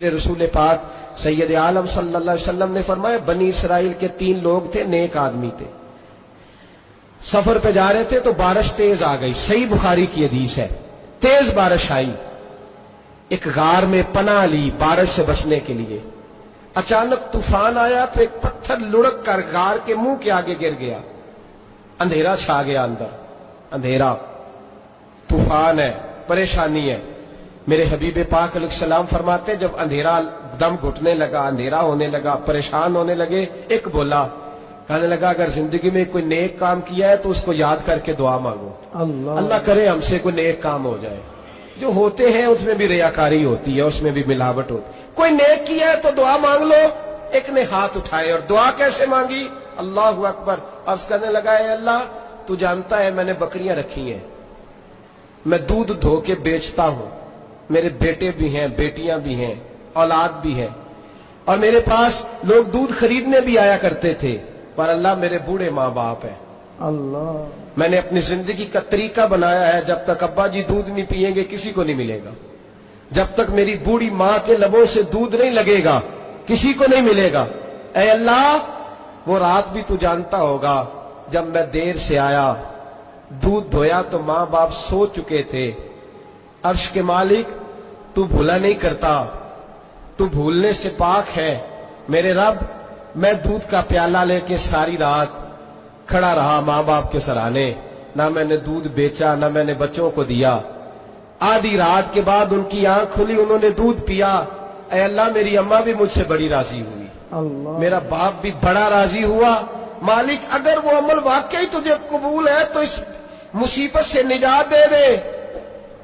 रसूल पाक सैयद आलम सल्लल्लाहु अलैहि वसल्लम ने फरमाया, बनी इसराइल के 3 लोग थे, नेक आदमी थे। सफर पे जा रहे थे तो बारिश तेज आ गई। सही बुखारी की हदीस है। तेज बारिश आई, एक गार में पनाह ली बारिश से बचने के लिए। अचानक तूफान आया तो एक पत्थर लुढ़क कर गार के मुंह के आगे गिर गया। अंधेरा छा गया अंदर, अंधेरा, तूफान है, परेशानी है। मेरे हबीब पाक अलैहिस्सलाम फरमाते, जब अंधेरा दम घुटने लगा, अंधेरा होने लगा, परेशान होने लगे, एक बोला, कहने लगा, अगर जिंदगी में कोई नेक काम किया है तो उसको याद करके दुआ मांगो। अल्लाह करे हमसे कोई नेक काम हो जाए। जो होते हैं उसमें भी रियाकारी होती है, उसमें भी मिलावट होती है। कोई नेक किया है तो दुआ मांग लो। एक ने हाथ उठाए और दुआ कैसे मांगी? अल्लाहु अकबर। अर्ज करने लगा, है अल्लाह, तू जानता है मैंने बकरियां रखी हैं, मैं दूध धो के बेचता हूं, मेरे बेटे भी हैं, बेटियां भी हैं, औलाद भी है, और मेरे पास लोग दूध खरीदने भी आया करते थे, पर अल्लाह मेरे बूढ़े माँ बाप है। अल्लाह, मैंने अपनी जिंदगी का तरीका बनाया है, जब तक अब्बा जी दूध नहीं पिएंगे किसी को नहीं मिलेगा। जब तक मेरी बूढ़ी माँ के लबों से दूध नहीं लगेगा किसी को नहीं मिलेगा। ऐ अल्लाह, वो रात भी तू जानता होगा, जब मैं देर से आया, दूध धोया तो माँ बाप सो चुके थे। अर्श के मालिक, तू भूला नहीं करता, तू भूलने से पाक है। मेरे रब, मैं दूध का प्याला लेके सारी रात खड़ा रहा माँ बाप के सराहने, ना मैंने दूध बेचा, ना मैंने बच्चों को दिया। आधी रात के बाद उनकी आंख खुली, उन्होंने दूध पिया। ऐ अल्लाह, मेरी अम्मा भी मुझसे बड़ी राजी हुई, मेरा बाप भी बड़ा राजी हुआ। मालिक, अगर वो अमल वाकई तुझे कबूल है तो इस मुसीबत से निजात दे दे।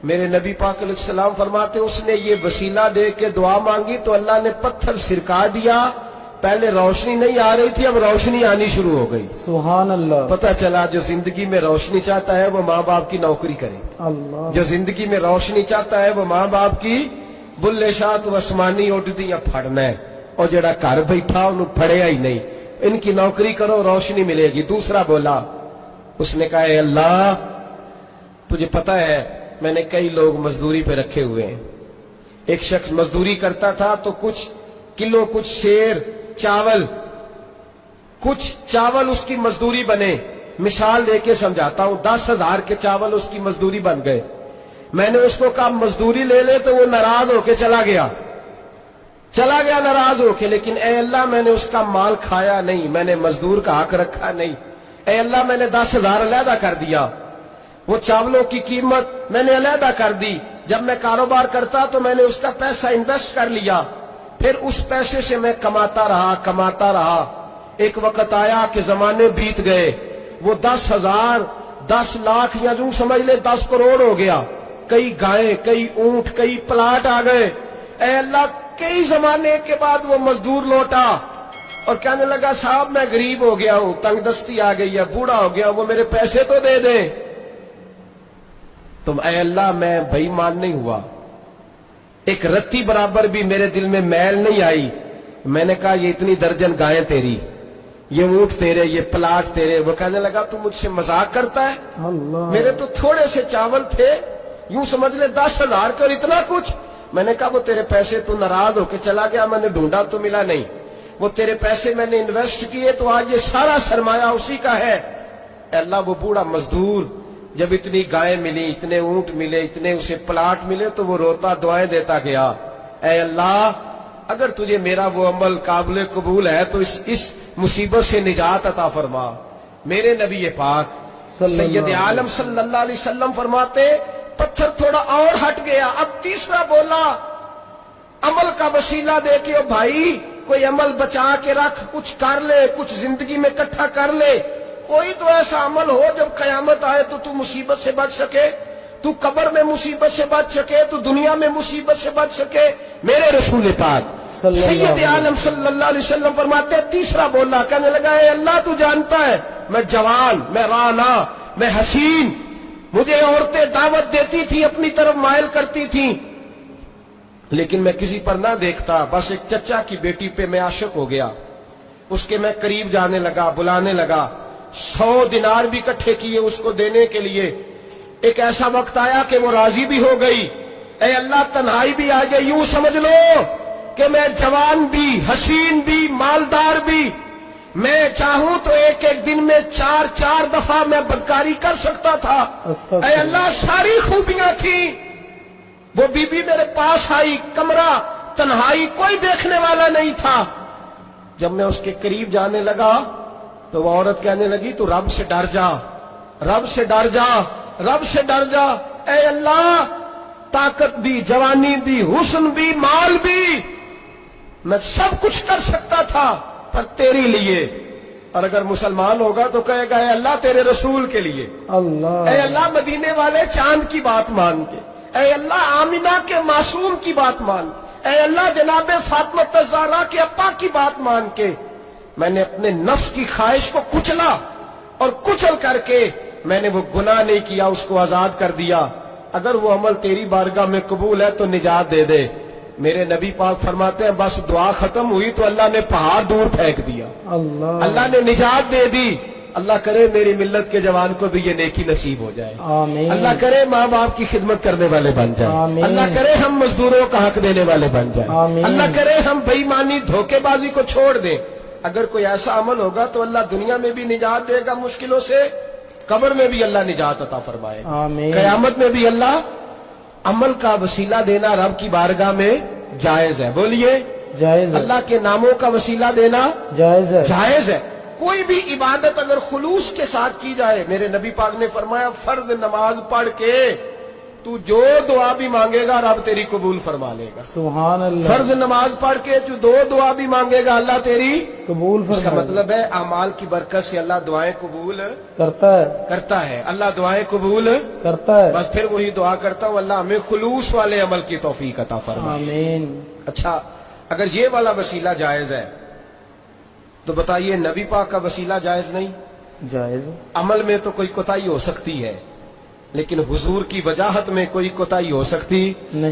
मेरे नबी पाक अलैहिस्सलाम फरमाते, उसने ये वसीला दे के दुआ मांगी तो अल्लाह ने पत्थर सिरका दिया। पहले रोशनी नहीं आ रही थी, अब रोशनी आनी शुरू हो गई। सुभान अल्लाह। पता चला, जो जिंदगी में रोशनी चाहता है वो माँ बाप की नौकरी करे। अल्लाह। जो जिंदगी में रोशनी चाहता है वो माँ बाप की बुल्ले शाह तो आसमानी उड़दियां फड़ना है, और जड़ा घर बैठा उन्हें फड़िया ही नहीं। इनकी नौकरी करो, रोशनी मिलेगी। दूसरा बोला, उसने कहा, अल्लाह, तुझे पता है मैंने कई लोग मजदूरी पे रखे हुए हैं। एक शख्स मजदूरी करता था तो कुछ किलो, कुछ शेर चावल, कुछ चावल उसकी मजदूरी बने। मिसाल देके समझाता हूं, 10,000 के चावल उसकी मजदूरी बन गए। मैंने उसको कहा मजदूरी ले ले, तो वो नाराज होके चला गया नाराज होके। लेकिन ए अल्लाह, मैंने उसका माल खाया नहीं, मैंने मजदूर का हक रखा नहीं। ए अल्लाह, मैंने 10,000 अलहदा कर दिया, वो चावलों की कीमत मैंने अलहदा कर दी। जब मैं कारोबार करता तो मैंने उसका पैसा इन्वेस्ट कर लिया, फिर उस पैसे से मैं कमाता रहा। एक वक्त आया कि जमाने बीत गए, वो 10,000, 10 लाख, या यूं समझ ले 10 करोड़ हो गया। कई गायें, कई ऊंट, कई प्लाट आ गए। ऐ अल्लाह, कई जमाने के बाद वो मजदूर लौटा और कहने लगा, साहब मैं गरीब हो गया हूं, तंगदस्ती आ गई है, बूढ़ा हो गया, वो मेरे पैसे तो दे दे। तुम ऐ अल्लाह, मैं बेईमान नहीं हुआ, एक रत्ती बराबर भी मेरे दिल में मैल नहीं आई। मैंने कहा, ये इतनी दर्जन गायें तेरी, ये ऊंट तेरे, ये प्लाट तेरे। वो कहने लगा, तू मुझसे मजाक करता है? मेरे तो थोड़े से चावल थे, यूं समझ ले 10,000 का, इतना कुछ। मैंने कहा, वो तेरे पैसे, तू नाराज होके चला गया, मैंने ढूंढा तो मिला नहीं। वो तेरे पैसे मैंने इन्वेस्ट किए तो आज ये सारा सरमाया उसी का है। अल्लाह, वो बूढ़ा मजदूर जब इतनी गायें मिली, इतने ऊंट मिले, इतने उसे प्लाट मिले, तो वो रोता दुआएं देता गया, ऐ अल्लाह, अगर तुझे मेरा वो अमल काबिल कबूल है तो इस मुसीबत से निजात अता फरमा। मेरे नबी पाक सैयद आलम सल्लल्लाहु अलैहि वसल्लम फरमाते, पत्थर थोड़ा और हट गया। अब तीसरा बोला, अमल का वसीला दे के, ओ भाई, कोई अमल बचा के रख, कुछ कर ले, कुछ जिंदगी में इकट्ठा कर ले। कोई तो ऐसा अमल हो जब कयामत आए तो तू मुसीबत से बच सके, तू कब्र में मुसीबत से बच सके, तू दुनिया में मुसीबत से बच सके। मेरे रसूल पाक सैयद आलम सल्लल्लाहु अलैहि वसल्लम फरमाते, तीसरा बोला, कहने लगा, अल्लाह, तू जानता है मैं जवान, मैं राना, मैं हसीन, मुझे औरतें दावत देती थी, अपनी तरफ मायल करती थी, लेकिन मैं किसी पर ना देखता। बस एक चचा की बेटी पे मैं आशिक हो गया, उसके मैं करीब जाने लगा, बुलाने लगा। 100 दिनार भी इकट्ठे किए उसको देने के लिए। एक ऐसा वक्त आया कि वो राजी भी हो गई। ऐ अल्लाह, तन्हाई भी आ गई। यूं समझ लो کہ میں جوان بھی، حسین بھی، مالدار بھی، میں چاہوں تو ایک ایک دن میں 4 دفعہ میں بدکاری کر سکتا تھا۔ اے اللہ ساری خوبیاں تھیں، وہ بی بی میرے پاس آئی، کمرہ تنہائی، کوئی دیکھنے والا نہیں تھا۔ جب میں اس کے قریب جانے لگا تو وہ عورت کہنے لگی تو رب سے ڈر جا، رب سے ڈر جا، رب سے ڈر جا۔ اے اللہ طاقت بھی، جوانی بھی، حسن بھی، مال بھی، میں سب کچھ کر سکتا تھا پر تیری لیے۔ اور اگر مسلمان ہوگا تو کہے گا اے اللہ تیرے رسول کے لیے، اے اللہ مدینے والے چاند کی بات مان کے، اے اللہ آمینہ کے معصوم کی بات مان کے، اے اللہ جناب فاطمہ الزہرا کے ابا کی بات مان کے میں نے اپنے نفس کی خواہش کو کچلا، اور کچل کر کے میں نے وہ گناہ نہیں کیا، اس کو آزاد کر دیا۔ اگر وہ عمل تیری بارگاہ میں قبول ہے تو نجات دے دے۔ میرے نبی پاک فرماتے ہیں بس دعا ختم ہوئی تو اللہ نے پہاڑ دور پھینک دیا، اللہ نے نجات دے دی۔ اللہ کرے میری ملت کے جوان کو بھی یہ نیکی نصیب ہو جائے، آمین۔ اللہ کرے ماں باپ کی خدمت کرنے والے بن جائیں، آمین۔ اللہ کرے ہم مزدوروں کا حق دینے والے بن جائیں، آمین۔ اللہ کرے ہم بے ایمانی دھوکے بازی کو چھوڑ دیں۔ اگر کوئی ایسا عمل ہوگا تو اللہ دنیا میں بھی نجات دے گا مشکلوں سے، قبر میں بھی اللہ نجات عطا فرمائے، آمین۔ قیامت میں بھی اللہ عمل کا وسیلہ دینا رب کی بارگاہ میں جائز ہے، بولیے جائز ہے، اللہ کے ناموں کا وسیلہ دینا جائز ہے، جائز ہے۔ کوئی بھی عبادت اگر خلوص کے ساتھ کی جائے، میرے نبی پاک نے فرمایا فرض نماز پڑھ کے تو جو دعا بھی مانگے گا رب تیری قبول فرما لے گا۔ سبحان اللہ۔ فرض نماز پڑھ کے جو دو دعا بھی مانگے گا اللہ تیری قبول اس کا فرما مطلب ہے اعمال کی برکت سے اللہ دعائیں قبول کرتا ہے، کرتا ہے، اللہ دعائیں قبول کرتا ہے، بس پھر وہی دعا کرتا ہوں اللہ ہمیں خلوص والے عمل کی توفیق عطا فرمائے۔ آمین۔ اچھا اگر یہ والا وسیلہ جائز ہے تو بتائیے نبی پاک کا وسیلہ جائز نہیں؟ جائز ہے، عمل میں تو کوئی کوتاہی ہو سکتی ہے لیکن حضور کی وجاہت میں کوئی کوتاہی ہو سکتی نہیں۔